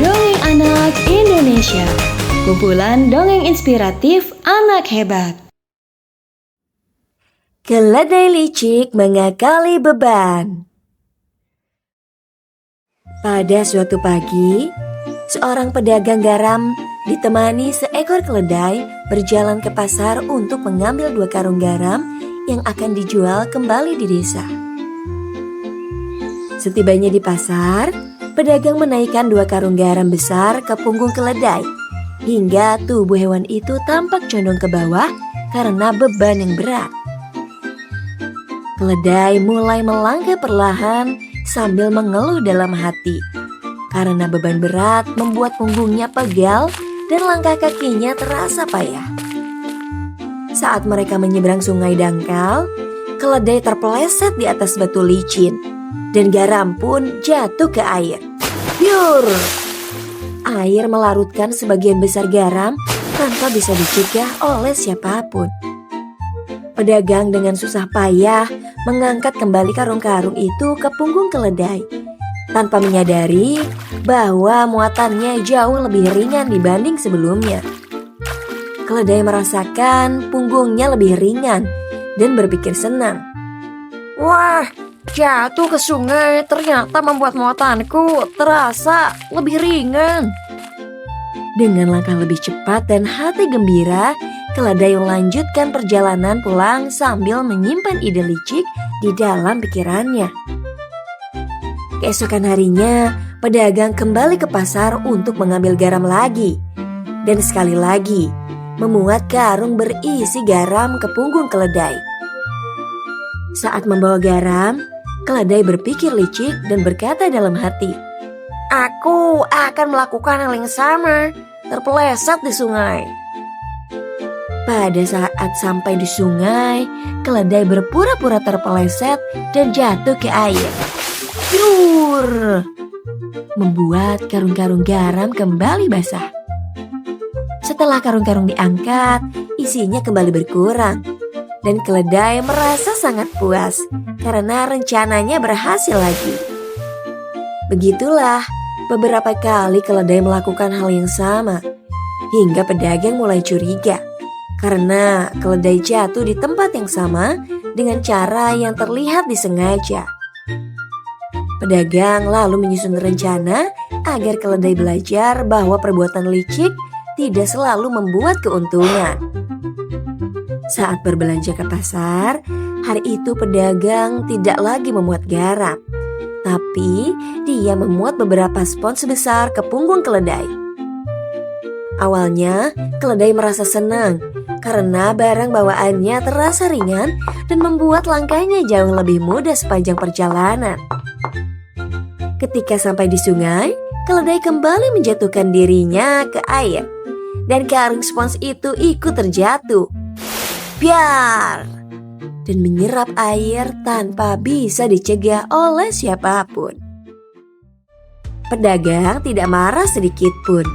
Dongeng Anak Indonesia, kumpulan dongeng inspiratif anak hebat. Keledai licik mengakali beban. Pada suatu pagi, seorang pedagang garam ditemani seekor keledai berjalan ke pasar untuk mengambil 2 karung garam yang akan dijual kembali di desa. Setibanya di pasar, pedagang menaikkan 2 karung garam besar ke punggung keledai hingga tubuh hewan itu tampak condong ke bawah karena beban yang berat. Keledai mulai melangkah perlahan sambil mengeluh dalam hati. Karena beban berat membuat punggungnya pegal dan langkah kakinya terasa payah. Saat mereka menyeberang sungai dangkal, keledai terpeleset di atas batu licin dan garam pun jatuh ke air. Biur! Air melarutkan sebagian besar garam tanpa bisa dicegah oleh siapapun. Pedagang dengan susah payah mengangkat kembali karung-karung itu ke punggung keledai tanpa menyadari bahwa muatannya jauh lebih ringan dibanding sebelumnya. Keledai merasakan punggungnya lebih ringan dan berpikir senang. Wah, jatuh ke sungai ternyata membuat muatanku terasa lebih ringan. Dengan langkah lebih cepat dan hati gembira, keledai melanjutkan perjalanan pulang sambil menyimpan ide licik di dalam pikirannya. Keesokan harinya, pedagang kembali ke pasar untuk mengambil garam lagi. Dan sekali lagi, memuat karung berisi garam ke punggung keledai. Saat membawa garam, keledai berpikir licik dan berkata dalam hati, "Aku akan melakukan hal yang sama, terpeleset di sungai." Pada saat sampai di sungai, keledai berpura-pura terpeleset dan jatuh ke air. Biur! Membuat karung-karung garam kembali basah. Setelah karung-karung diangkat, isinya kembali berkurang. Dan keledai merasa sangat puas karena rencananya berhasil lagi. Begitulah, beberapa kali keledai melakukan hal yang sama, hingga pedagang mulai curiga. Karena keledai jatuh di tempat yang sama dengan cara yang terlihat disengaja. Pedagang lalu menyusun rencana agar keledai belajar bahwa perbuatan licik tidak selalu membuat keuntungan. Saat berbelanja ke pasar, hari itu pedagang tidak lagi memuat garam, tapi dia memuat beberapa spons besar ke punggung keledai. Awalnya, keledai merasa senang karena barang bawaannya terasa ringan dan membuat langkahnya jauh lebih mudah sepanjang perjalanan. Ketika sampai di sungai, keledai kembali menjatuhkan dirinya ke air dan karung spons itu ikut terjatuh. Biar! Dan menyerap air tanpa bisa dicegah oleh siapapun. Pedagang tidak marah sedikit pun.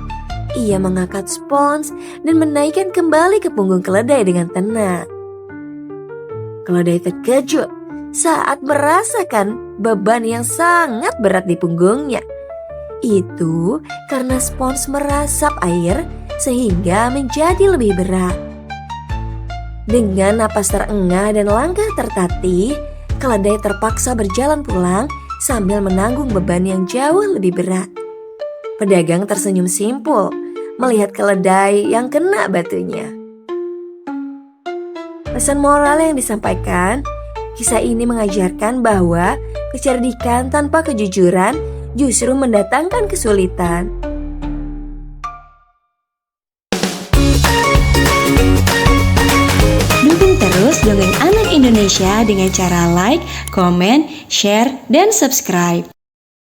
Ia mengangkat spons dan menaikkan kembali ke punggung keledai dengan tenang. Keledai terkejut saat merasakan beban yang sangat berat di punggungnya. Itu karena spons merasap air sehingga menjadi lebih berat. Dengan napas terengah dan langkah tertatih, keledai terpaksa berjalan pulang sambil menanggung beban yang jauh lebih berat. Pedagang tersenyum simpul melihat keledai yang kena batunya. Pesan moral yang disampaikan, kisah ini mengajarkan bahwa kecerdikan tanpa kejujuran justru mendatangkan kesulitan. Dukung terus Dongeng Anak Indonesia dengan cara like, komen, share, dan subscribe.